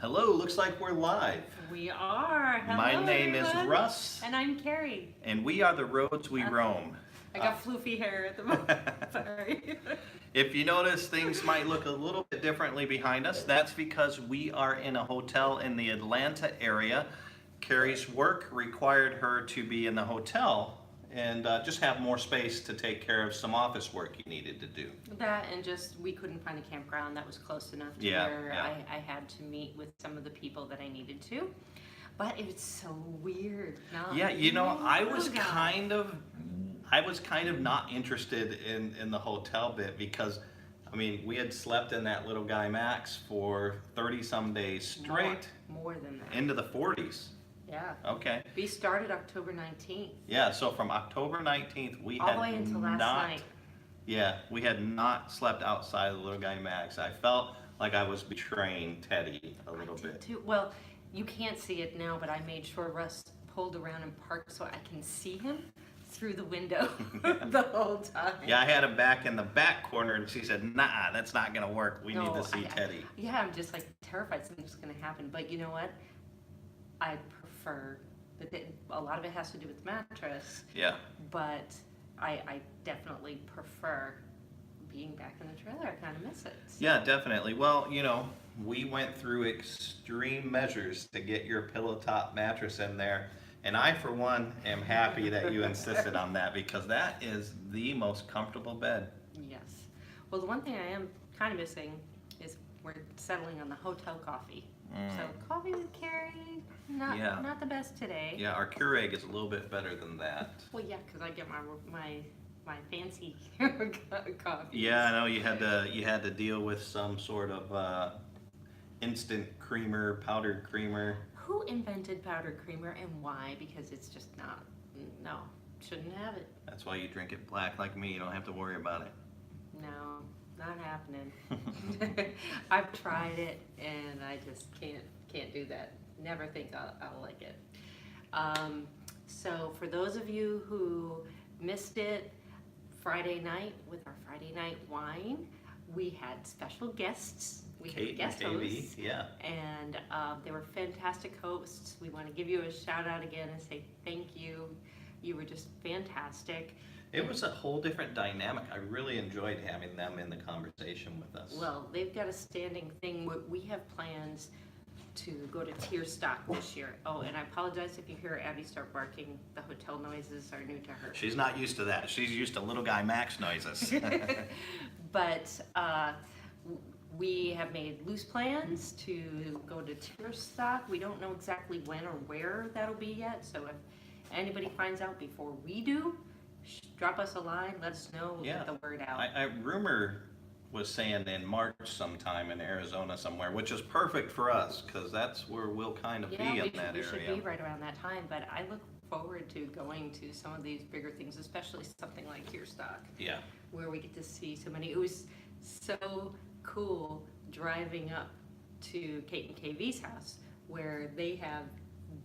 Hello, looks like we're live. We are. Hello, My name is everyone. Russ, And I'm Kerry. and we are the roads we roam. I got floofy hair at the moment. Sorry. If you notice, things might look a little bit differently behind us. That's because we are in a hotel in the Atlanta area. Carrie's work required her to be in the hotel and just have more space to take care of some office work you needed to do. That and just we couldn't find a campground that was close enough to Yeah, where yeah. I had to meet with some of the people that I needed to. But it was so weird. Yeah, you know, I was God. kind of not interested in the hotel bit because, I mean, we had slept in that little guy Max for 30 some days straight More than that. into the 40s. Yeah. Okay. We started October 19th. Yeah, so from October 19th, we All had the way until last not, night. yeah, we had not slept outside of the little guy Max. I felt like I was betraying Teddy a little Did bit. too. Well, you can't see it now, but I made sure Russ pulled around and parked so I can see him through the window the whole time. Yeah, I had him back in the back corner, and she said, "Nah, that's not gonna work. We need No, to see Teddy." Yeah, I'm just like terrified something's going to happen. But you know what? I prefer, a lot of it has to do with the mattress, Yeah. but I definitely prefer being back in the trailer. I kind of miss it. Yeah, definitely. Well, you know, we went through extreme measures to get your pillow top mattress in there. And I, for one, am happy that you insisted on that because that is the most comfortable bed. Yes. Well, the one thing I am kind of missing is we're settling on the hotel coffee. So coffee with Kerry, Yeah. not the best today. Yeah, our Keurig is a little bit better than that. Well, yeah, because I get my fancy coffee. Yeah, I know you had to deal with some sort of instant creamer, powdered creamer. Who invented powdered creamer and why? Because it's just not. No, shouldn't have it. That's why you drink it black like me. You don't have to worry about it. No, not happening. I've tried it and I just can't do that. Never think I'll like it. So for those of you who missed it, Friday night with our Friday night wine, we had special guests. We Kate had guest and KB, hosts, yeah. and they were fantastic hosts. We want to give you a shout out again and say thank you. You were just fantastic. It was a whole different dynamic. I really enjoyed having them in the conversation with us. Well, they've got a standing thing. We have plans to go to tier stock this year. Oh, and I apologize if you hear Abby start barking. The hotel noises are new to her. She's not used to that. She's used to little guy Max noises. But we have made loose plans to go to tier stock. We don't know exactly when or where that'll be yet. So if anybody finds out before we do, drop us a line. Let us know. We'll Yeah. get the word out. Rumor was saying in March sometime in Arizona somewhere, which is perfect for us because that's where we'll kind of be in that we should area. be right around that time. But I look forward to going to some of these bigger things, especially something like tier stock, Yeah. where we get to see so many. It was so cool driving up to Kate and KV's house where they have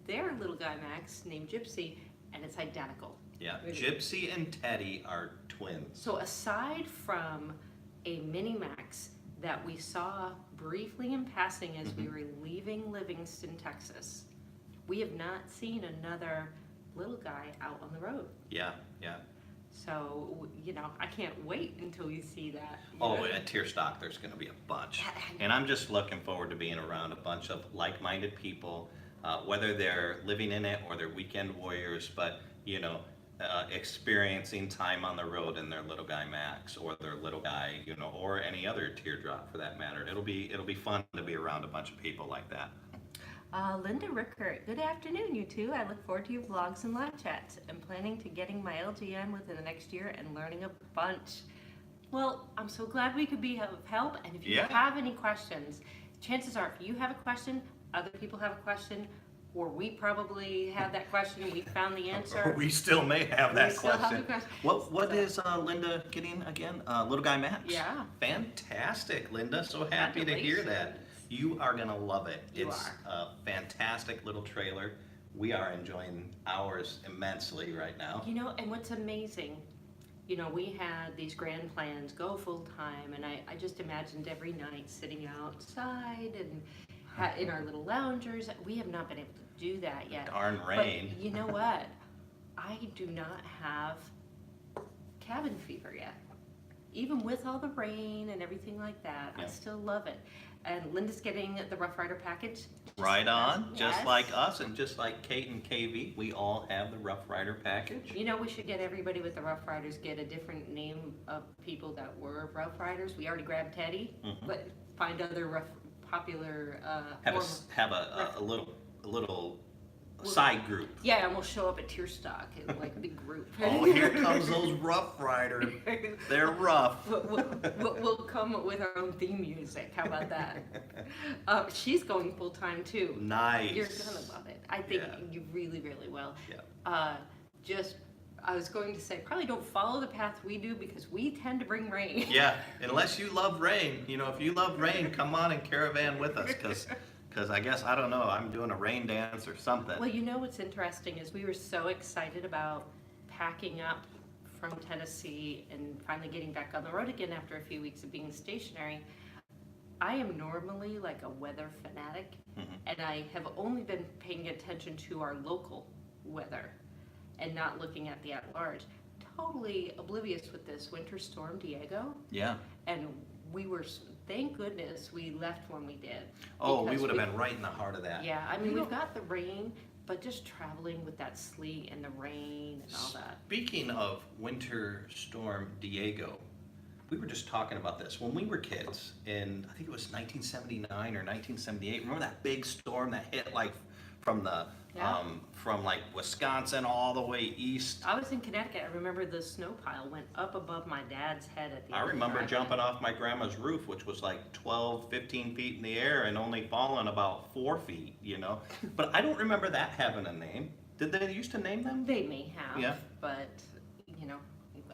their little guy Max named Gypsy, and it's identical. Yeah. Gypsy and Teddy are twins. So aside from a mini Max that we saw briefly in passing as we were leaving Livingston, Texas, we have not seen another little guy out on the road. Yeah, yeah. So, you know, I can't wait until we see that. Oh, at tier stock, there's going to be a bunch. And I'm just looking forward to being around a bunch of like-minded people, whether they're living in it or they're weekend warriors, but, you know, experiencing time on the road in their little guy Max or their little guy, you know, or any other teardrop for that matter. It'll be fun to be around a bunch of people like that. Linda Rickert, good afternoon, you two. I look forward to your vlogs and live chats. I'm planning to getting my LGN within the next year and learning a bunch. Well, I'm so glad we could be of help. And if you have any questions, chances are if you have a question, other people have a question, or we probably have that question and we found the answer. We still may have that still have question. the question. What is Linda getting again? Little guy Max? Yeah. Fantastic, Linda. So happy to hear that. You are going to love it. It's a fantastic little trailer. We are enjoying ours immensely right now. You know, and what's amazing, you know, we had these grand plans, go full time, and I just imagined every night sitting outside and in our little loungers. We have not been able to do that yet. Darn rain. But you know what? I do not have cabin fever yet. Even with all the rain and everything like that, I Yeah. still love it. And Linda's getting the Rough Rider package. Right on, just Yes. like us and just like Kate and KV, we all have the Rough Rider package. You know, we should get everybody with the Rough Riders, get a different name of people that were Rough Riders. We already grabbed Teddy, but find other popular Have a, former- have a little side group. Yeah, and we'll show up at Tearstock in like a big group. Oh, here comes those Rough Riders. They're rough. We'll come with our own theme music. How about that? She's going full time too. Nice. You're gonna love it. I think Yeah. you really, really will. Yeah. I was going to say, probably don't follow the path we do because we tend to bring rain. Yeah, unless you love rain. You know, if you love rain, come on and caravan with us, because I guess, I don't know, I'm doing a rain dance or something. Well, you know what's interesting is we were so excited about packing up from Tennessee and finally getting back on the road again after a few weeks of being stationary. I am normally like a weather fanatic, and I have only been paying attention to our local weather and not looking at the at-large. Totally oblivious with this winter storm Diego, Yeah. and we were, thank goodness we left when we did. Oh, we because would have been right in the heart of that. Yeah, I mean, we've got the rain, but just traveling with that sleet and the rain and all that. Speaking of Winter Storm Diego, we were just talking about this. When we were kids in, I think it was 1979 or 1978, remember that big storm that hit like from the, Yeah. from like Wisconsin all the way east? I was in Connecticut. I remember the snow pile went up above my dad's head at the I end of the remember driveway. jumping off my grandma's roof, which was like 12, 15 feet in the air and only falling about 4 feet, you know? But I don't remember that having a name. Did they used to name them? They may have, Yeah. but, you know,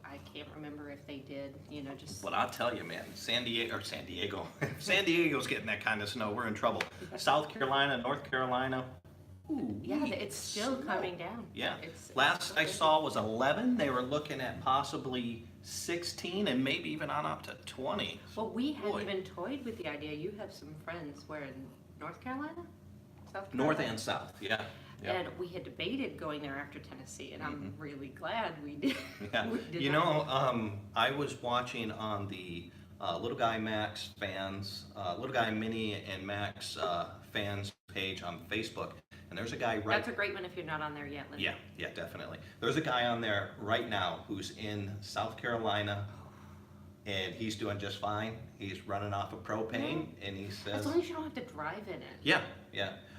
I can't remember if they did, you know, just... But I'll tell you, man, San Diego, if San Diego's getting that kind of snow, we're in trouble. South Carolina, North Carolina, ooh, Yeah, it's still snow. coming down. Yeah. It's Last I still- saw was 11. They were looking at possibly 16 and maybe even on up to 20. Well, we hadn't Boy. even toyed with the idea. You have some friends where in North Carolina? South Carolina? North and south, yeah. Yeah. And we had debated going there after Tennessee, and I'm really glad we did. Yeah. we did You not. know, I was watching on the Little Guy Max fans, Little Guy Mini and Max fans page on Facebook, and there's a guy right. That's a great one if you're not on there yet, Linda. Yeah, definitely. There's a guy on there right now who's in South Carolina, and he's doing just fine. He's running off of propane, and he As says, long as you don't have to drive in it. yeah.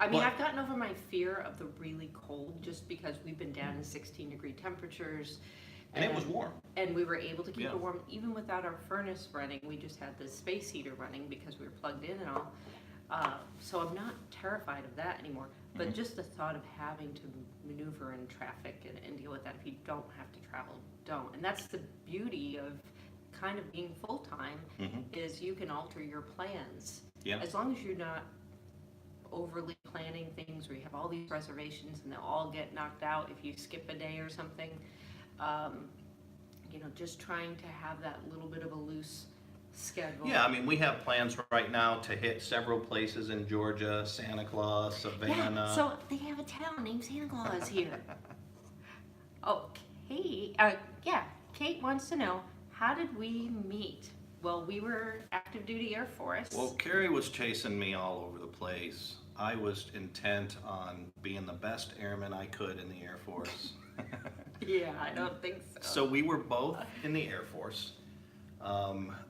I mean, Well, I've gotten over my fear of the really cold just because we've been down in 16-degree temperatures. and it was warm. And we were able to keep Yeah. it warm even without our furnace running. We just had the space heater running because we were plugged in and all. So I'm not terrified of that anymore. But just the thought of having to maneuver in traffic and deal with that, if you don't have to travel, don't. And that's the beauty of kind of being full-time, is you can alter your plans. Yeah. As long as you're not overly planning things where you have all these reservations and they'll all get knocked out if you skip a day or something. You know, just trying to have that little bit of a loose schedule. Yeah, I mean, we have plans right now to hit several places in Georgia, Santa Claus, Savannah. Yeah, so they have a town named Santa Claus here. Oh, Kate, Kate wants to know, how did we meet? Well, we were active duty Air Force. Well, Kerry was chasing me all over the place. I was intent on being the best airman I could in the Air Force. Yeah, I don't think so. So we were both in the Air Force.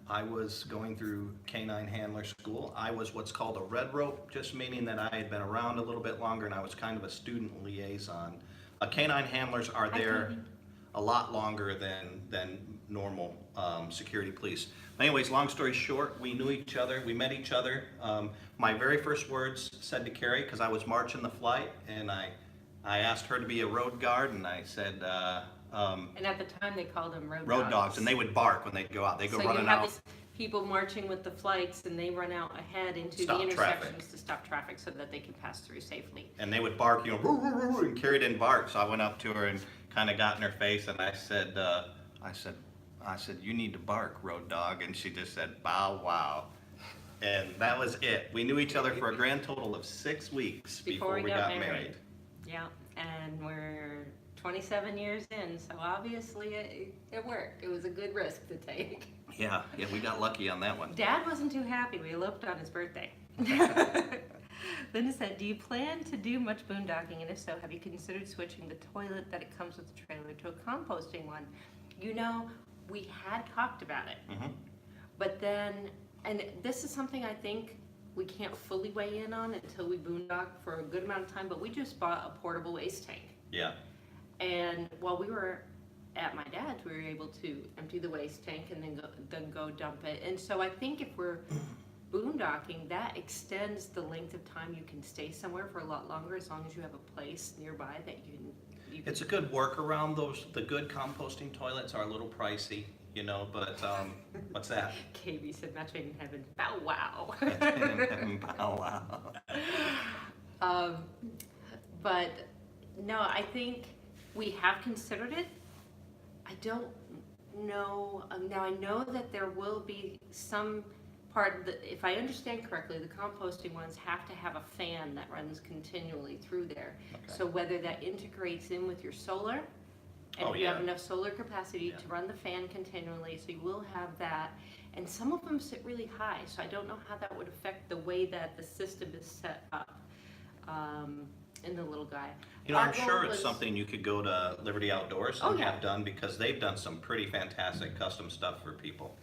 I was going through K-9 handler school. I was what's called a red rope, just meaning that I had been around a little bit longer and I was kind of a student liaison. K-9 handlers are there Katie. a lot longer than normal security police. Anyways, long story short, we knew each other, we met each other. My very first words said to Kerry, because I was marching the flight, and I asked her to be a road guard, and I said, And at the time they called them road dogs, and they would bark when they'd go out. They'd go so running you have out. these people marching with the flights, and they run out ahead into Stop the intersections traffic. to stop traffic so that they can pass through safely. And they would bark, you know, "Roo, roo, roo, roo," and Kerry didn't bark, so I went up to her and kind of got in her face, and I said, you need to bark, road dog, and she just said, bow wow. And that was it. We knew each other for a grand total of 6 weeks before we got married. Yeah, and we're 27 years in, so obviously it worked. It was a good risk to take. Yeah, we got lucky on that one. Dad wasn't too happy. We eloped on his birthday. Linda said, do you plan to do much boondocking? And if so, have you considered switching the toilet that it comes with the trailer to a composting one? You know, we had talked about it. Mm-hmm. But then, and this is something I think we can't fully weigh in on until we boondock for a good amount of time, but we just bought a portable waste tank. Yeah. And while we were at my dad's, we were able to empty the waste tank and then go dump it. And so I think if we're boondocking, that extends the length of time you can stay somewhere for a lot longer, as long as you have a place nearby that you can. It's a good workaround. The good composting toilets are a little pricey, you know, but what's that? KB said matching in heaven. Bow wow. Bow wow. But no, I think we have considered it. I don't know. Now I know that there will be some part of the, if I understand correctly, the composting ones have to have a fan that runs continually through there. Okay. So whether that integrates in with your solar, and if you have enough solar capacity to run the fan continually, so you will have that. And some of them sit really high, so I don't know how that would affect the way that the system is set up in the little guy. You know, I'm sure it's something you could go to Liberty Outdoors and have done, because they've done some pretty fantastic custom stuff for people.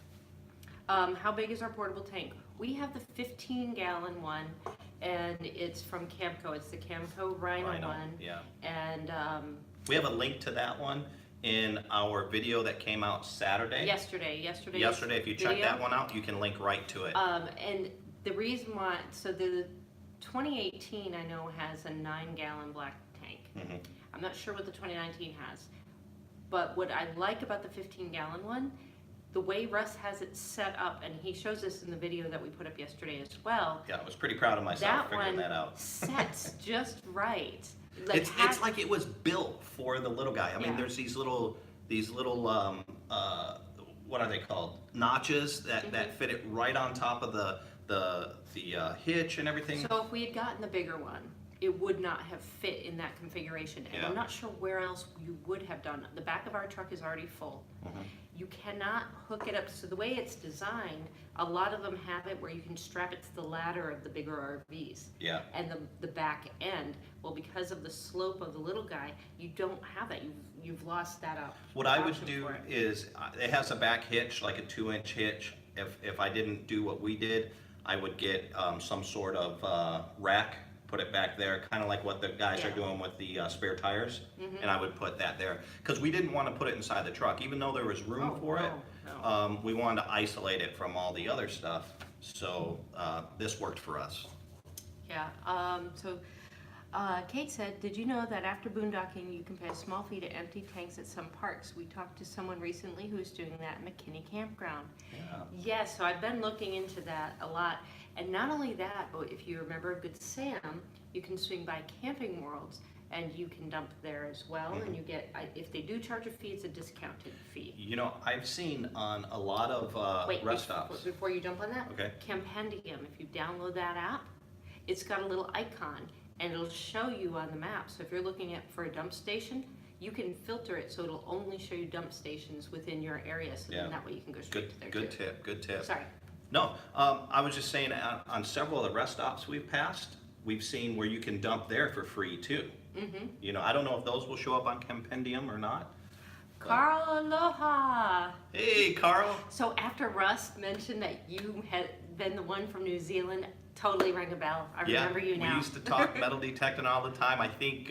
How big is our portable tank? We have the 15-gallon one, and it's from Camco. It's the Camco Rhino one. Yeah. And we have a link to that one in our video that came out Saturday. Yesterday. If you check that one out, you can link right to it. And the reason why, so the 2018 I know has a 9-gallon black tank. Mm-hmm. I'm not sure what the 2019 has, but what I like about the 15-gallon one, the way Russ has it set up, and he shows us in the video that we put up yesterday as well. Yeah, I was pretty proud of myself figuring that out. Sets just right. It's like it was built for the little guy. I mean, there's these little what are they called? Notches that fit it right on top of the hitch and everything. So if we had gotten the bigger one, it would not have fit in that configuration. And I'm not sure where else you would have done it. The back of our truck is already full. Mm-hmm. You cannot hook it up. So the way it's designed, a lot of them have it where you can strap it to the ladder of the bigger RVs. Yeah. And the back end, well, because of the slope of the little guy, you don't have that. You've lost that up. What I would do is, it has a back hitch, like a 2-inch hitch. If I didn't do what we did, I would get some sort of rack, put it back there, kind of like what the guys are doing with the spare tires, and I would put that there. Because we didn't want to put it inside the truck, even though there was room for it. No. We wanted to isolate it from all the other stuff, so this worked for us. Yeah, so Kate said, did you know that after boondocking you can pay a small fee to empty tanks at some parks? We talked to someone recently who's doing that in McKinney Campground. Yeah, so I've been looking into that a lot. And not only that, but if you remember Good Sam, you can swing by Camping Worlds and you can dump there as well. And you get, if they do charge a fee, it's a discounted fee. You know, I've seen on a lot of rest stops. Before you jump on that, Campendium, if you download that app, it's got a little icon and it'll show you on the map. So if you're looking for a dump station, you can filter it so it'll only show you dump stations within your area. So then that way you can go straight to there. Good tip. Sorry. No, I was just saying on several of the rest stops we've passed, we've seen where you can dump there for free too. Mm-hmm. You know, I don't know if those will show up on Campendium or not. Carl, aloha. Hey, Carl. So after Russ mentioned that you had been the one from New Zealand, totally rang a bell. I remember you now. We used to talk metal detecting all the time. I think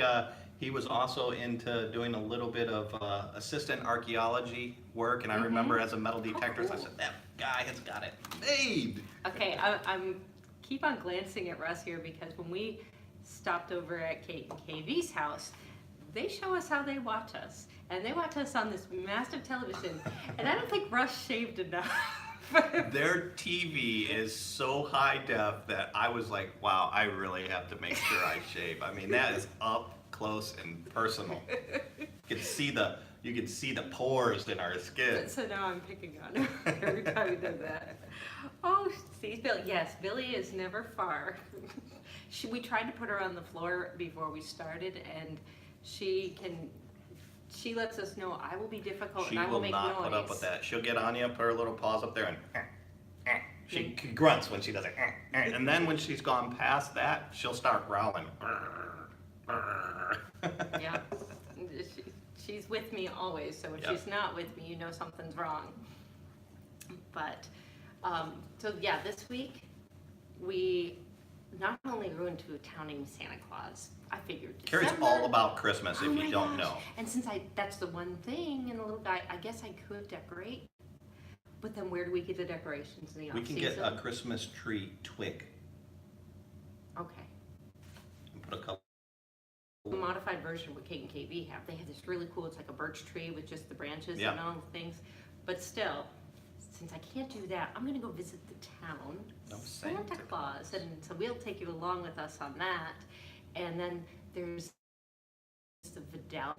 he was also into doing a little bit of assistant archaeology work, and I remember as a metal detector, I said, that guy has got it made. Okay, I'm keep on glancing at Russ here, because when we stopped over at Kate and KV's house, they show us how they watch us, and they watch us on this massive television, and I don't think Russ shaved enough. Their TV is so high def that I was like, wow, I really have to make sure I shave. I mean, that is up close and personal. You can see the pores in our skin. So now I'm picking on him every time he does that. Oh, see, Billy. Yes, Billy is never far. We tried to put her on the floor before we started, and she can. She lets us know I will be difficult She and I will will make not noise. put up with that. She'll get on you, put her little paws up there, and she grunts when she does it. And then when she's gone past that, she'll start growling. Yeah, she's with me always. So if Yep. she's not with me, you know something's wrong. But so yeah, this week we not only ruined to a town named Santa Claus. I figured Kerry's December. all about Christmas, Oh if my you don't gosh. know. And since that's the one thing, and the little guy, I guess I could decorate. But then where do we get the decorations in the We off can season? get a Christmas tree twig Okay. and put a couple. A modified version of what Kate and KB have. They have this really cool, it's like a birch tree with just the branches Yeah. and all the things. But still, since I can't do that, I'm gonna go visit the town, No, Santa Santa Claus, and so we'll take you along with us on that. And then there's the Vidal,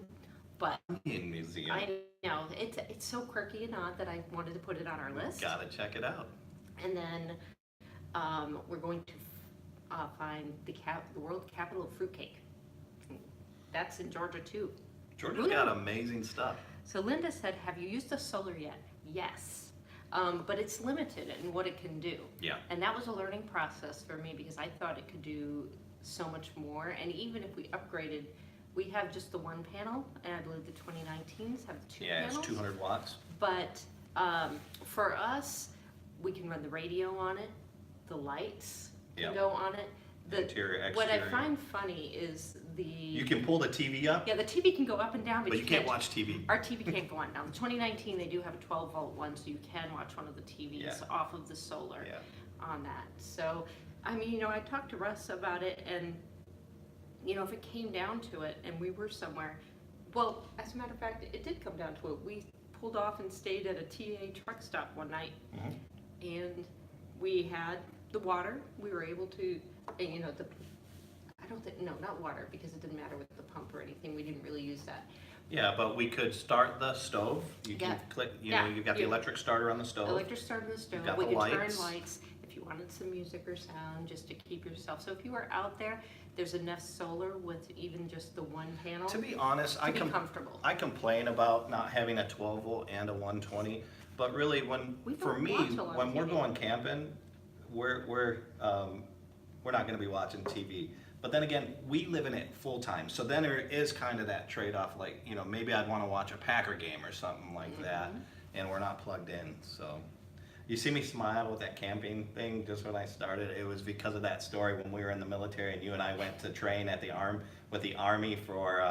but Museum. I know it's so quirky and odd that I wanted to put it on our list. Gotta check it out. And then we're going to find the world capital of fruitcake. That's in Georgia too. Georgia's got amazing stuff. So Linda said, have you used the solar yet? Yes. But it's limited in what it can do. Yeah. And that was a learning process for me because I thought it could do so much more. And even if we upgraded, we have just the one panel, and I believe the 2019s have two panels. Yeah, it's 200 watts. But for us, we can run the radio on it, the lights can Yep. go on it. Interior, What I exterior. find funny is You can pull the TV up, yeah, the TV can go up and down, but you can't watch TV. Our TV can't go on. Now, the 2019, they do have a 12-volt one, so you can watch one of the TVs Yeah. off of the solar Yeah. on that. So, I mean, I talked to Russ about it, and, if it came down to it and we were somewhere, well, as a matter of fact, it did come down to it. We pulled off and stayed at a TA truck stop one night, Mhm. and we had the water. We were able to, and, I don't think, no, not water, because it didn't matter with the pump or anything. We didn't really use that. Yeah, but we could start the stove. You Yeah. can click, Yeah. you've got the You- electric starter on the stove. Electric start on the stove. got We the could lights. turn lights if you wanted some music or sound just to keep yourself. So if you were out there, there's enough solar with even just the one panel To be honest, to be comfortable. I complain about not having a 12 volt and a 120, but really We for don't me, watch a lot of when we're TV. going camping, we're not going to be watching TV. But then again, we live in it full time, so then there is kind of that trade off. Like maybe I'd want to watch a Packer game or something like that, and we're not plugged in. So you see me smile with that camping thing just when I started. It was because of that story when we were in the military, and you and I went to train at the with the Army for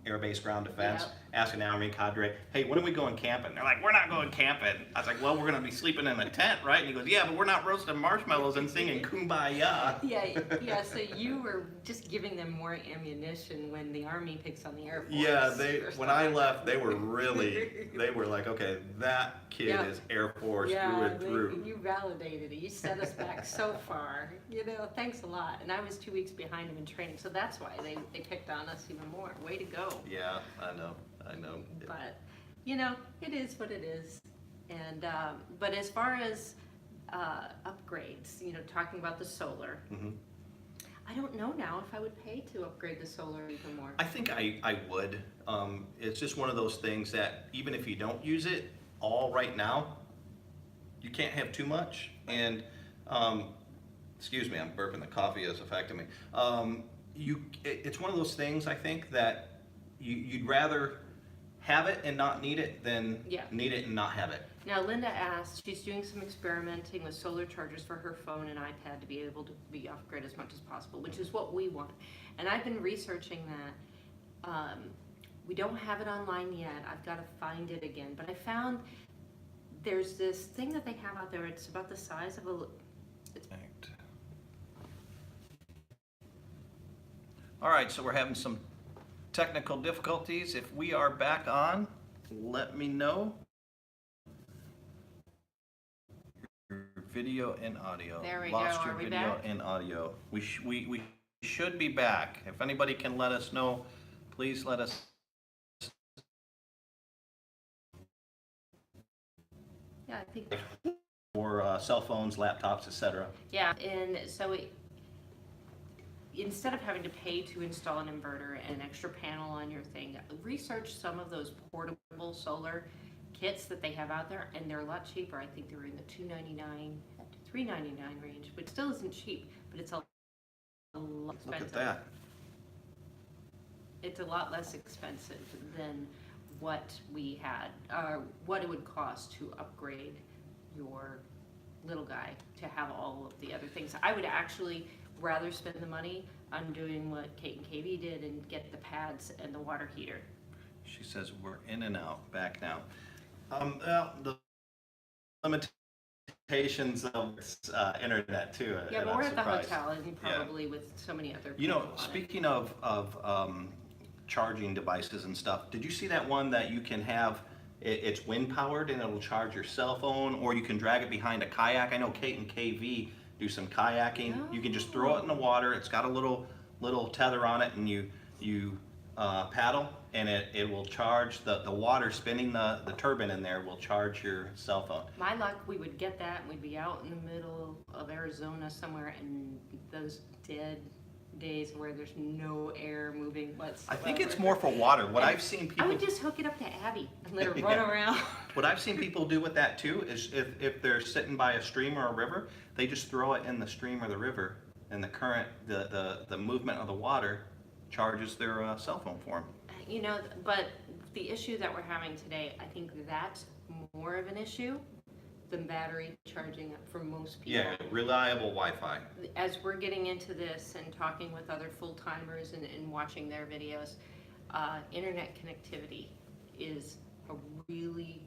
Air Base Ground Defense, Yep. asking the Army cadre, hey, when are we going camping? They're like, we're not going camping. I was like, well, we're going to be sleeping in a tent, right? And he goes, yeah, but we're not roasting marshmallows and singing Kumbaya. Yeah. So you were just giving them more ammunition when the Army picks on the Air Force. Yeah, or when I something. left, they were like, okay, that kid Yeah. is Air Force Yeah, through and through. you validated it. You set us back so far. Thanks a lot. And I was 2 weeks behind him in training, so that's why they picked on us even more. Way to go. Yeah, I know. But it is what it is. And but as far as upgrades, talking about the solar, Mhm. I don't know now if I would pay to upgrade the solar even more. I think I would. It's just one of those things that even if you don't use it all right now, you can't have too much. And excuse me, I'm burping. The coffee is affecting me. It's one of those things I think that you'd rather have it and not need it than Yeah. need it and not have it. Now, Linda asked, she's doing some experimenting with solar chargers for her phone and iPad to be able to be off-grid as much as possible, which is what we want. And I've been researching that. We don't have it online yet. I've got to find it again. But I found there's this thing that they have out there. It's about the size of a... All right, so we're having some technical difficulties. If we are back on, let me know. Your video and audio. There we Lost go. your Are we video back? and audio. We should be back. If anybody can let us know, please let us. Yeah, I think... cell phones, laptops, etc. Yeah, and so instead of having to pay to install an inverter and an extra panel on your thing, research some of those portable solar kits that they have out there, and they're a lot cheaper. I think they're in the $299 to $399 range, which still isn't cheap, but it's a lot expensive. Look at that. It's a lot less expensive than what we had, what it would cost to upgrade your little guy to have all of the other things. I would actually rather spend the money on doing what Kate and KV did and get the pads and the water heater. She says we're in and out, back now. Well, the limitations of internet too. Yeah, and but I'm we're at the surprised. hotel and probably with so many other people. You know, on it. speaking of charging devices and stuff, did you see that one that you can have, it's wind powered and it'll charge your cell phone, or you can drag it behind a kayak? I know Kate and KV do some kayaking. You can just throw it in the water. It's got a little tether on it, and you paddle, and it will charge the water spinning the turbine in there will charge your cell phone. My luck, we would get that and we'd be out in the middle of Arizona somewhere in those dead days where there's no air moving whatsoever. I think it's more for water. What I've seen people I would just hook it up to Abby and let her run Yeah. around. What I've seen people do with that too is if they're sitting by a stream or a river, they just throw it in the stream or the river, and the current, the movement of the water charges their cell phone for them. You know, but the issue that we're having today, I think that's more of an issue than battery charging for most people. Yeah, reliable Wi-Fi. As we're getting into this and talking with other full-timers and watching their videos, internet connectivity is a really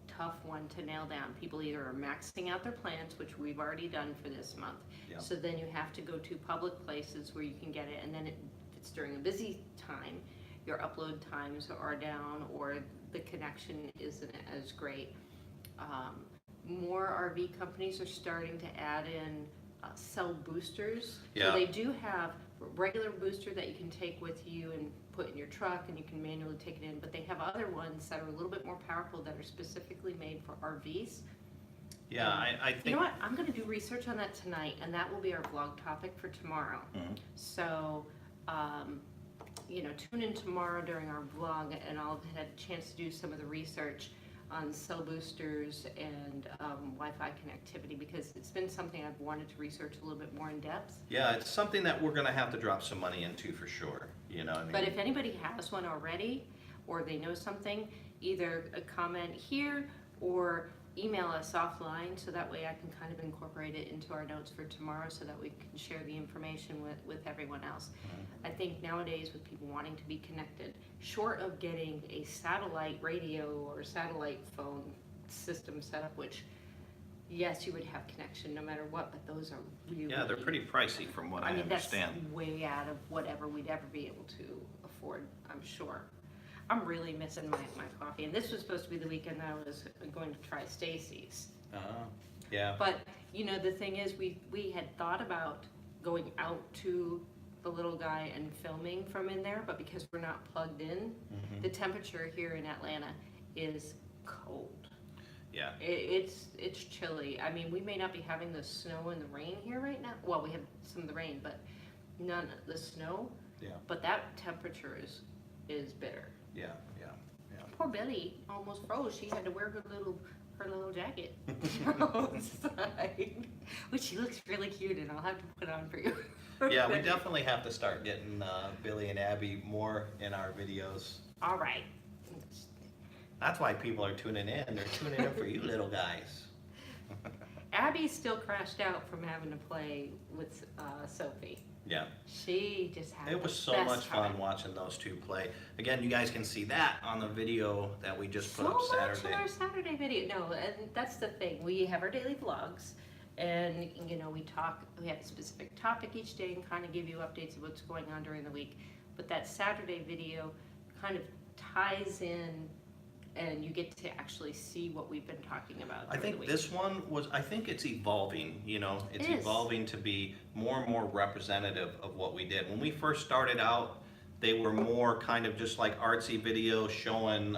tough one to nail down. People either are maxing out their plans, which we've already done for this month. Yeah. So then you have to go to public places where you can get it, and then if it's during a busy time, your upload times are down or the connection isn't as great. More RV companies are starting to add in cell boosters. Yeah. So they do have a regular booster that you can take with you and put in your truck, and you can manually take it in, but they have other ones that are a little bit more powerful that are specifically made for RVs. Yeah, I think. You know what? I'm going to do research on that tonight, and that will be our vlog topic for tomorrow. Mhm. So, you know, tune in tomorrow during our vlog, and I'll have had a chance to do some of the research on cell boosters and Wi-Fi connectivity, because it's been something I've wanted to research a little bit more in depth. Yeah, it's something that we're gonna have to drop some money into for sure, you know what I mean? But if anybody has one already, or they know something, either a comment here or email us offline, so that way I can kind of incorporate it into our notes for tomorrow so that we can share the information with everyone else. I think nowadays with people wanting to be connected, short of getting a satellite radio or satellite phone system set up, which yes, you would have connection no matter what, but those are really... Yeah, they're pretty pricey from what I understand. That's way out of whatever we'd ever be able to afford, I'm sure. I'm really missing my coffee, and this was supposed to be the weekend I was going to try Stacy's. Yeah. But, you know, the thing is, we had thought about going out to the little guy and filming from in there, but because we're not plugged in, the temperature here in Atlanta is cold. Yeah. It's chilly. I mean, we may not be having the snow and the rain here right now. Well, we have some of the rain, but none of the snow. Yeah. But that temperature is bitter. Yeah. Poor Billy almost froze. She had to wear her little jacket outside, which she looks really cute, and I'll have to put on for you. Yeah, we definitely have to start getting Billy and Abby more in our videos. All right. That's why people are tuning in. They're tuning in for you little guys. Abby still crashed out from having to play with Sophie. Yeah. She just had It was the so best much fun time. watching those two play. Again, you guys can see that on the video that we just put So up much Saturday. in our Saturday video. No, and that's the thing. We have our daily vlogs, and you know, we have a specific topic each day and kind of give you updates of what's going on during the week. But that Saturday video kind of ties in, and you get to actually see what we've been talking about I during the think week. this one I think it's evolving, you know, it's It is. evolving to be more and more representative of what we did. When we first started out, they were more kind of just like artsy videos showing,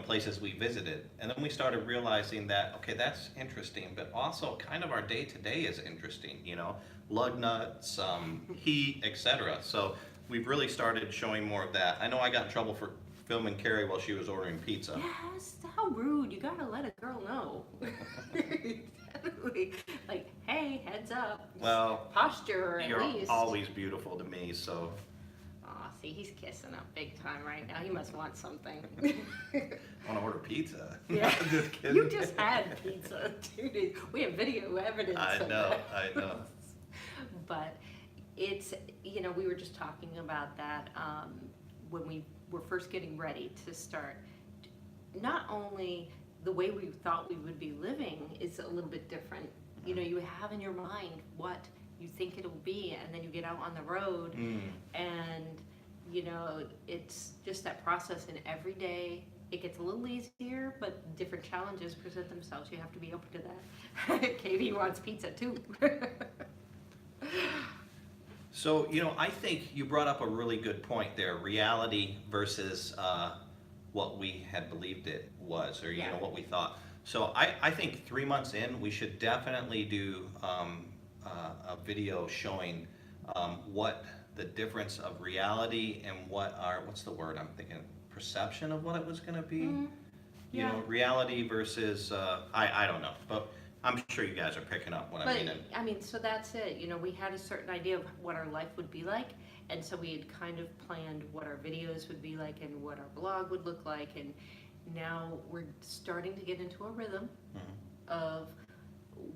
places we visited. And then we started realizing that, okay, that's interesting, but also kind of our day to day is interesting, lug nuts, heat, etc. So we've really started showing more of that. I know I got in trouble for filming Kerry while she was ordering pizza. Yes, how rude. You gotta let a girl know. Definitely. Like, hey, heads up. Well, Posture, at you're least. always beautiful to me, so. Aw, see, he's kissing up big time right now. He must want something. I want to order pizza. Yeah. Just kidding. You just had pizza 2 days. We have video evidence of that. I know. But it's, we were just talking about that when we were first getting ready to start. Not only the way we thought we would be living is a little bit different. You have in your mind what you think it'll be, and then you get out on the road, and it's just that process. And every day it gets a little easier, but different challenges present themselves. You have to be open to that. Katie wants pizza too. So, I think you brought up a really good point there, reality versus what we had believed it was, or, what we thought. So I think 3 months in, we should definitely do a video showing what the difference of reality and what's the word I'm thinking, perception of what it was going to be. Yeah. Reality versus, I don't know, but I'm sure you guys are picking up what I mean. So that's it. We had a certain idea of what our life would be like, and so we had kind of planned what our videos would be like and what our blog would look like, and now we're starting to get into a rhythm of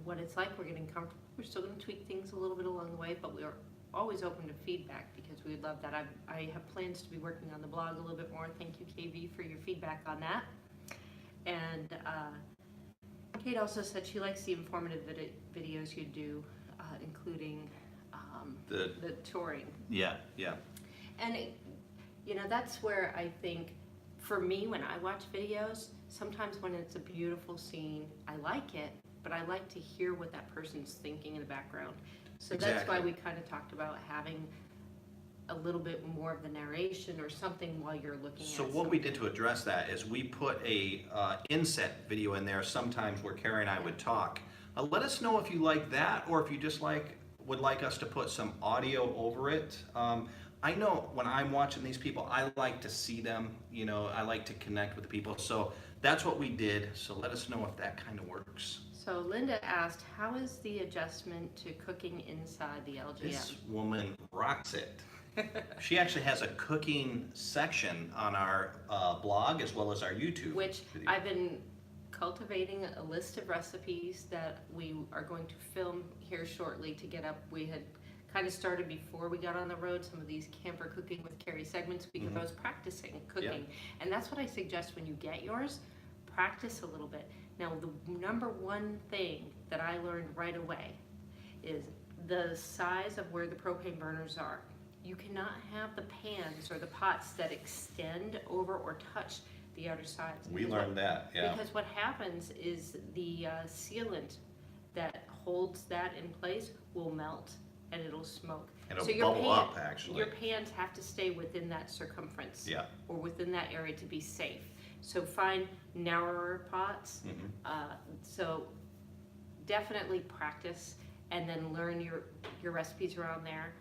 what it's like. We're getting comfortable. We're still going to tweak things a little bit along the way, but we are always open to feedback because we would love that. I have plans to be working on the blog a little bit more. Thank you, KB, for your feedback on that. And Kate also said she likes the informative videos you do, including the touring. Yeah. And that's where I think, for me, when I watch videos, sometimes when it's a beautiful scene, I like it, but I like to hear what that person's thinking in the background. So that's why we kind of talked about having a little bit more of the narration or something while you're looking at So what we did to address that is we put a inset video in there sometimes where Kerry and I would talk. Let us know if you like that, or if you just would like us to put some audio over it. I know when I'm watching these people, I like to see them, I like to connect with the people. So that's what we did. So let us know if that kind of works. So Linda asked, how is the adjustment to cooking inside the LGM? This woman rocks it. She actually has a cooking section on our blog as well as our YouTube. Which video. I've been cultivating a list of recipes that we are going to film here shortly to get up. We had kind of started before we got on the road, some of these camper cooking with Kerry segments, because I was practicing cooking. And that's what I suggest when you get yours, practice a little bit. Now, the number one thing that I learned right away is the size of where the propane burners are. You cannot have the pans or the pots that extend over or touch the outer sides. We learned that, yeah. Because what happens is the sealant that holds that in place will melt and it'll smoke. It'll bubble up, actually. Your pans have to stay within that circumference or within that area to be safe. So find narrower pots. So definitely practice and then learn your recipes around there.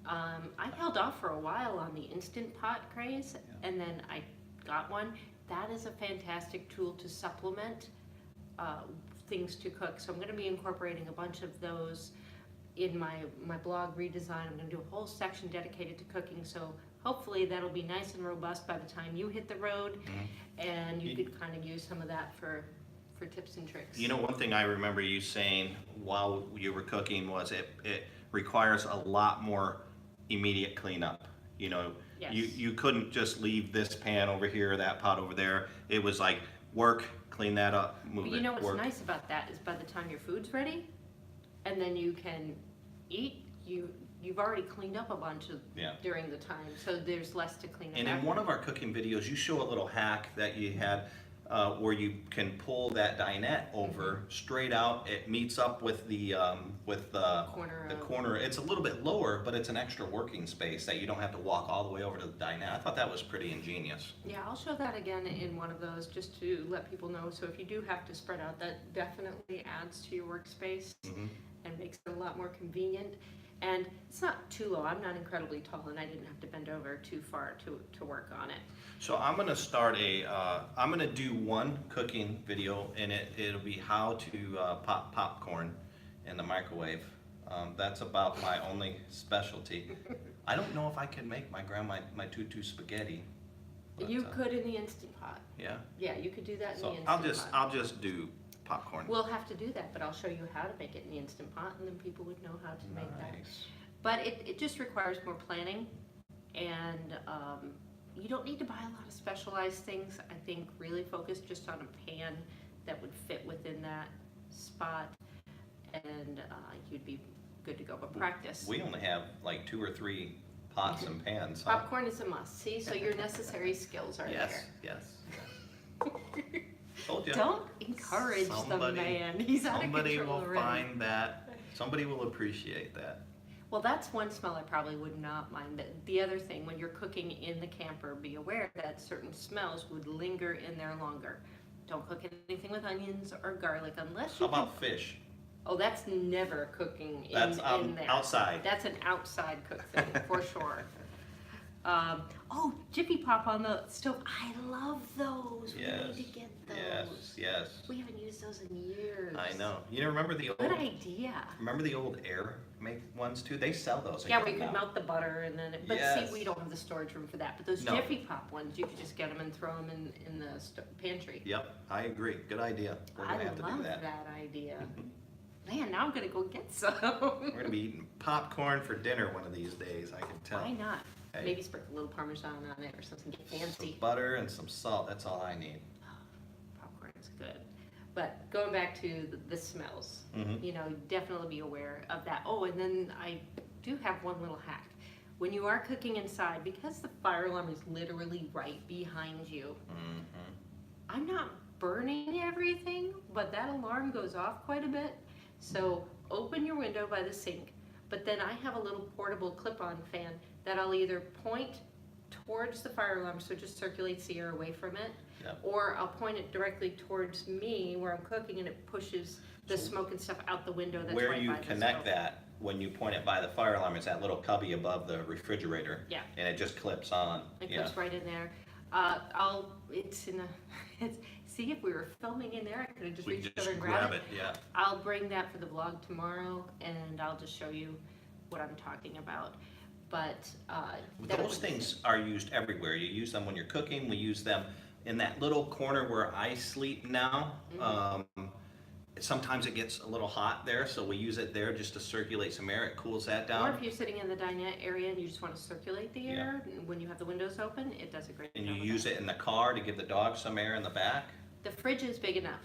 I held off for a while on the Instant Pot craze, and then I got one. That is a fantastic tool to supplement things to cook. So I'm going to be incorporating a bunch of those in my blog redesign. I'm going to do a whole section dedicated to cooking. So hopefully that'll be nice and robust by the time you hit the road, and you could kind of use some of that for tips and tricks. One thing I remember you saying while you were cooking was it requires a lot more immediate cleanup. Yes. You couldn't just leave this pan over here, that pot over there. It was like work, clean that up, move it. But what's nice about that is by the time your food's ready, and then you can eat, you've already cleaned up a bunch of during the time, so there's less to clean up. And in one of our cooking videos, you show a little hack that you had. where you can pull that dinette over straight out. It meets up with the Corner the of- corner. It's a little bit lower, but it's an extra working space that you don't have to walk all the way over to the dinette. I thought that was pretty ingenious. Yeah, I'll show that again in one of those just to let people know. So if you do have to spread out, that definitely adds to your workspace and makes it a lot more convenient. And it's not too low. I'm not incredibly tall, and I didn't have to bend over too far to work on it. So I'm gonna start I'm gonna do one cooking video, and it'll be how to pop popcorn in the microwave. That's about my only specialty. I don't know if I can make my tutu spaghetti. But, You could in the Instant Pot. Yeah. Yeah, you could do that in So the Instant Pot. I'll just do popcorn. We'll have to do that, but I'll show you how to make it in the Instant Pot, and then people would know how to make that. Nice. But it just requires more planning, and you don't need to buy a lot of specialized things. I think really focus just on a pan that would fit within that spot, and you'd be good to go. But practice. We only have like 2 or 3 pots and pans. Huh? Popcorn is a must. See, so your necessary skills are Yes, there. yes. Told you. Don't encourage the man. He's out of Somebody control will already. find that. Somebody will appreciate that. Well, that's one smell I probably would not mind. The other thing, when you're cooking in the camper, be aware that certain smells would linger in there longer. Don't cook anything with onions or garlic unless How you can. about fish? Oh, that's never cooking in, That's in there. outside. That's an outside cook thing, for sure. Oh, Jiffy Pop on the stove. I love those. Yes. We need to get those. Yes, yes. We haven't used those in years. I know. You remember the Good old idea. air make ones too? They sell those. Yeah, again we could now. melt the butter and then, but Yes. see, we don't have the storage room for that. But those No. Jiffy Pop ones, you could just get them and throw them in the pantry. Yep, I agree. Good idea. We're I gonna have to love do that. idea. Man, now I'm gonna go get some. We're gonna be eating popcorn for dinner one of these days. I can tell. Why not? Hey. Maybe sprinkle a little Parmesan on it or something. Get Some fancy. butter and some salt. That's all I need. Popcorn is good. But going back to the smells, Mhm. you know, definitely be aware of that. Oh, and then I do have one little hack. When you are cooking inside, because the fire alarm is literally right behind you, Mhm. I'm not burning everything, but that alarm goes off quite a bit. So open your window by the sink, but then I have a little portable clip-on fan that I'll either point towards the fire alarm, so it just circulates the air away from it, Yep. or I'll point it directly towards me where I'm cooking and it pushes the smoke and stuff out the window that's Where right you by the connect stove. that, when you point it by the fire alarm, is that little cubby above the refrigerator. Yeah. And it just clips on. It Yeah. goes right in there. It's in a, see, if we were filming in there, I could have just We reached just over and grab grabbed it, yeah. I'll bring that for the vlog tomorrow, and I'll just show you what I'm talking about. But that Those would- things are used everywhere. You use them when you're cooking. We use them in that little corner where I sleep now. Sometimes it gets a little hot there, so we use it there just to circulate some air. It cools that Or down. if you're sitting in the dinette area and you just want to circulate the air, when you have the windows open, it does a great And job. you of use that. it in the car to give the dog some air in the back. The fridge is big enough,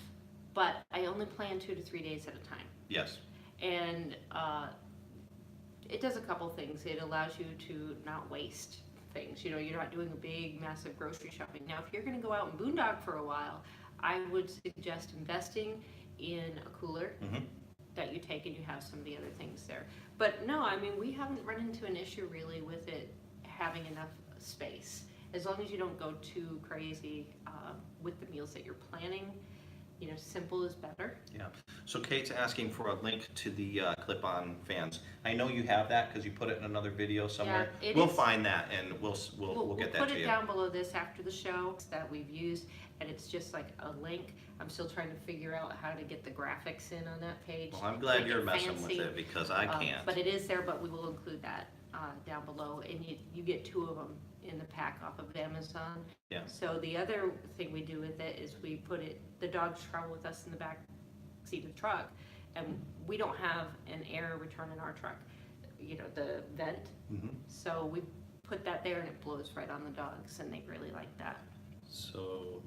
but I only plan 2 to 3 days at a time. Yes. And it does a couple things. It allows you to not waste things. You know, you're not doing a big, massive grocery shopping. Now, if you're going to go out and boondock for a while, I would suggest investing in a cooler Mhm. that you take and you have some of the other things there. But no, I mean, we haven't run into an issue really with it having enough space. As long as you don't go too crazy with the meals that you're planning, you know, simple is better. Yeah. So Kate's asking for a link to the clip-on fans. I know you have that because you put it in another video somewhere. Yeah, it We'll is- find that and we'll get that put to it you. down below this after the show that we've used, and it's just like a link. I'm still trying to figure out how to get the graphics in on that page. Well, I'm glad make you're it messing fancy. with it because I can't. But it is there, but we will include that down below, and you get 2 of them in the pack off of Amazon. Yeah. So the other thing we do with it is we put it, the dogs travel with us in the back seat of the truck, and we don't have an air return in our truck, you know, the vent. Mhm. So we put that there and it blows right on the dogs, and they really like that. So,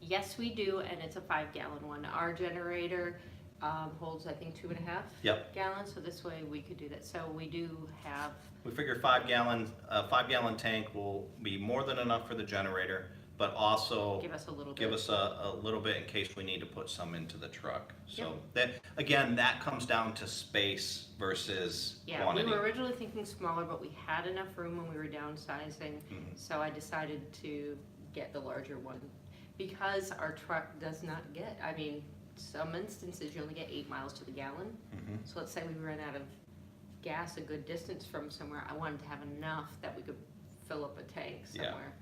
Yes, we do, and it's a 5-gallon one. Our generator holds, I think, 2.5 Yep. gallons, so this way we could do that. So we do have, we figure 5 gallon tank will be more than enough for the generator, but also Give us a little bit. give us a little bit in case we need to put some into the truck. So that, again, that comes down to space versus Yeah, quantity. we were originally thinking smaller, but we had enough room when we were downsizing, so I decided to get the larger one. Because our truck does not get, I mean, some instances you only get 8 miles to the gallon. So let's say we run out of gas a good distance from somewhere, I wanted to have enough that we could fill up a tank somewhere.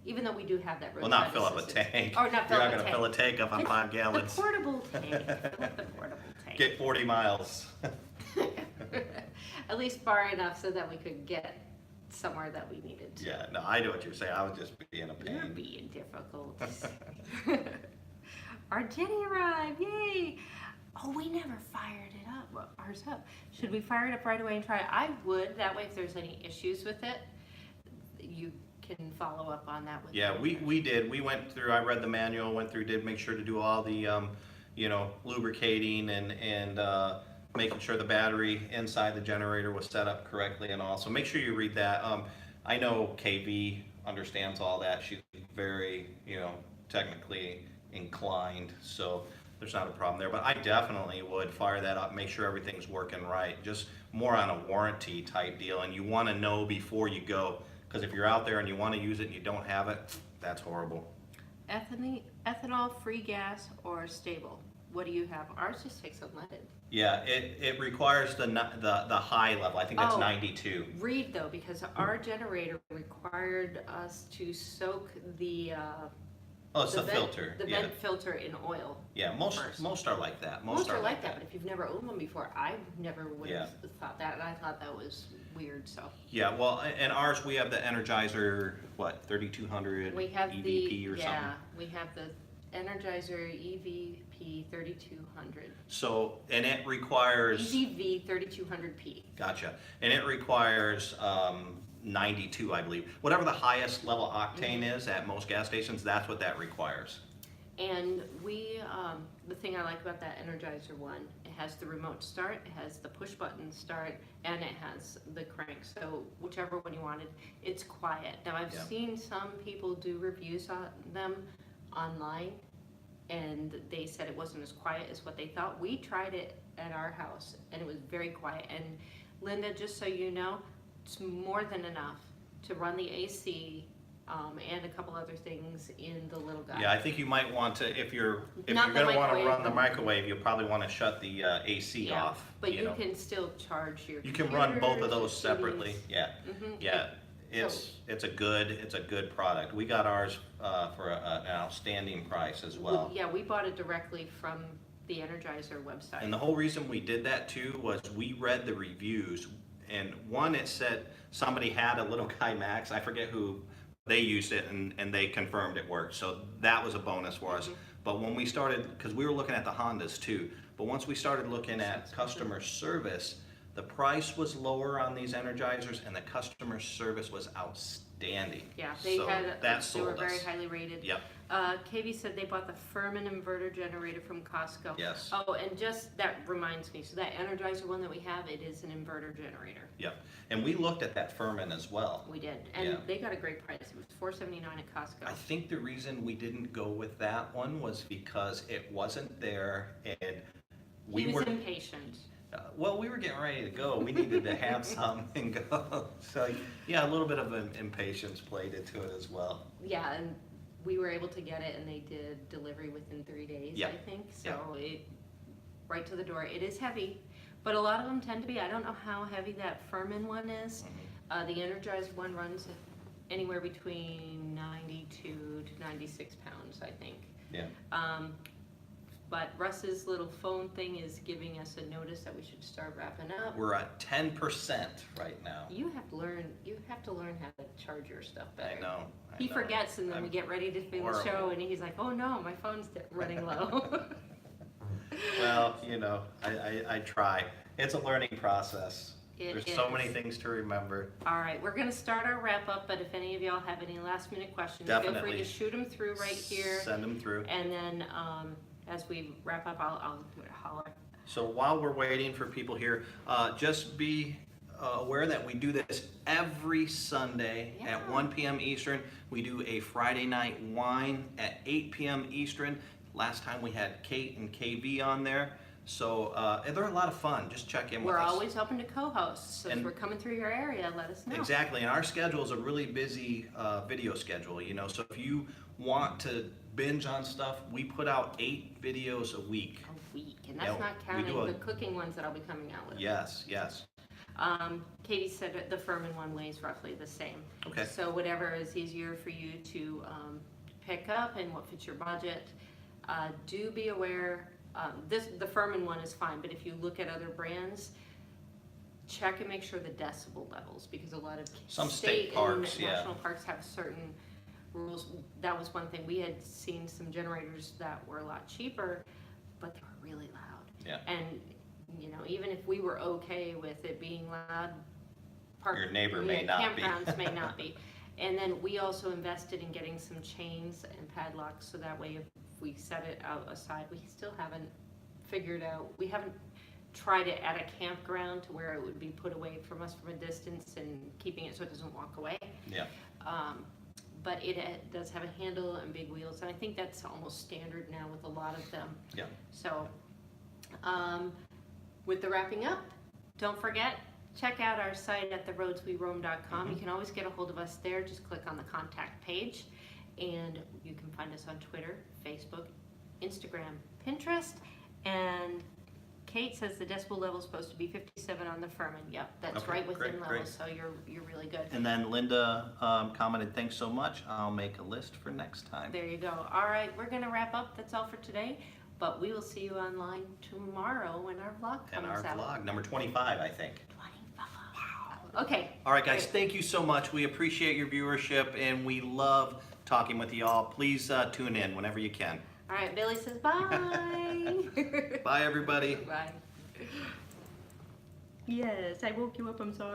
Even though we do have that roadside Well, not fill up a assistance. tank. Or not fill You're up not a gonna tank. fill a tank up on 5 gallons. The portable tank, fill up the portable tank. Get 40 miles. At least far enough so that we could get somewhere that we needed to. Yeah, no, I know what you're saying. I was just being a You're pain. being difficult. Our Jenny arrived, yay! Oh, we never fired it up, ours up. Should we fire it up right away and try it? I would, that way if there's any issues with it, you can follow up on that with Yeah, we did. We went through, I read the manual, went through, did make sure to do all the, lubricating and making sure the battery inside the generator was set up correctly and all. So make sure you read that. I know KV understands all that. She's very, technically inclined, so there's not a problem there. But I definitely would fire that up, make sure everything's working right. Just more on a warranty type deal, and you want to know before you go, because if you're out there and you want to use it and you don't have it, that's horrible. Ethanol-free gas or stable? What do you have? Ours just takes unleaded. Yeah, it requires the high level. I think that's Oh. 92. Read though, because our generator required us to soak the Oh, it's the vent- filter. the Yeah, vent filter in oil. yeah. first. Most are like that. Most are like that, but if you've never owned one before, I never would have Yeah. thought that, and I thought that was weird, so. Yeah, well, and ours, we have the Energizer, 3200 We have EVP or something. we have the Energizer EVP 3200. So, and it requires, EVV 3200P. gotcha, and it requires 92, I believe. Whatever the highest level octane is at most gas stations, that's what that requires. And we, the thing I like about that Energizer one, it has the remote start, it has the push button start, and it has the crank. So whichever one you wanted, it's quiet. Now I've Yeah. seen some people do reviews on them online, and they said it wasn't as quiet as what they thought. We tried it at our house, and it was very quiet. And Linda, just so you know, it's more than enough to run the AC and a couple other things in the little guy. Yeah, I think you might want to, if you're Not the gonna want to microwave. run the microwave, you'll probably want to shut the AC Yeah, off. But you know. can still charge your You can run both of computers, those your separately. TVs. Yeah, Mhm. yeah. It's a good product. We got ours for an outstanding price as well. Yeah, we bought it directly from the Energizer website. And the whole reason we did that too was we read the reviews, and one, it said somebody had a little guy Max, I forget who, they used it and they confirmed it worked. So that was a bonus for us. But when we started, because we were looking at the Hondas too, but once we started looking at customer service, the price was lower on these Energizers and the customer service was outstanding. Yeah, they So had, that they were sold very us. highly rated. Yep, KV said they bought the Furman inverter generator from Costco. yes, Oh, and just, that reminds me, so that Energizer one that we have, it is an inverter generator. yep. And we looked at that Furman as well. We did, and Yeah. they got a great price. It was $4.79 at Costco. I think the reason we didn't go with that one was because it wasn't there and we He was were, impatient. well, we were getting ready to go. We needed to have some and go. So, yeah, a little bit of an impatience played into it as well. Yeah, and we were able to get it, and they did delivery within 3 days, Yep. I think. So it, right to the door. It is heavy, but a lot of them tend to be. I don't know how heavy that Furman one is. The Energized one runs anywhere between 92 to 96 pounds, I think. Yeah. But Russ's little phone thing is giving us a notice that we should start wrapping up. We're at 10% right now. You have to learn how to charge your stuff better. I know. He forgets, and then we get ready to film the show, horrible. and he's like, "Oh no, my phone's running low." Well, I try. It's a learning process. It There's so is. many things to remember. All right, we're gonna start our wrap up, but if any of y'all have any last minute questions, feel free Definitely. to shoot them through right here, Send them through. and then as we wrap up, I'll holler. So while we're waiting for people here, just be aware that we do this every Sunday at Yeah. 1 p.m. Eastern. We do a Friday night wine at 8 p.m. Eastern. Last time we had Kate and KB on there. So they're a lot of fun. Just check in with We're us. always open to co-hosts. So if And- we're coming through your area, let us know. Exactly, and our schedule is a really busy video schedule, so if you want to binge on stuff, we put out 8 videos a week. A week, and that's Yeah, not we do counting a- the cooking ones that I'll be coming out with. Yes. Katie said that the Furman one weighs roughly the same. Okay. So whatever is easier for you to pick up and what fits your budget. Do be aware, the Furman one is fine, but if you look at other brands, check and make sure the decibel levels, because a lot of Some state state parks, and yeah. national parks have certain rules. That was one thing. We had seen some generators that were a lot cheaper, but they were really loud. Yeah. And, even if we were okay with it being loud, Your neighbor may not be. campgrounds may not be. And then we also invested in getting some chains and padlocks, so that way if we set it out aside, we still haven't figured out, we haven't tried it at a campground to where it would be put away from us from a distance and keeping it so it doesn't walk away. Yeah. But it does have a handle and big wheels, and I think that's almost standard now with a lot of them. Yeah. So, with the wrapping up, don't forget, check out our site at theroadsweroam.com. You can always get a hold of us there. Just click on the contact page, and you can find us on Twitter, Facebook, Instagram, Pinterest, and Kate says the decibel level is supposed to be 57 on the Furman. Yep, that's Okay, right within great, levels, so you're really good. And then Linda commented, "Thanks so much. I'll make a list for next time." There you go. All right, we're gonna wrap up. That's all for today. But we will see you online tomorrow when our vlog And comes our out. vlog, number 25, I think. 25. Wow. Okay. All right, guys, thank you so much. We appreciate your viewership, and we love talking with you all. Please tune in whenever you can. All right, Billy says bye. Bye, everybody. Bye. Yes, I woke you up. I'm sorry.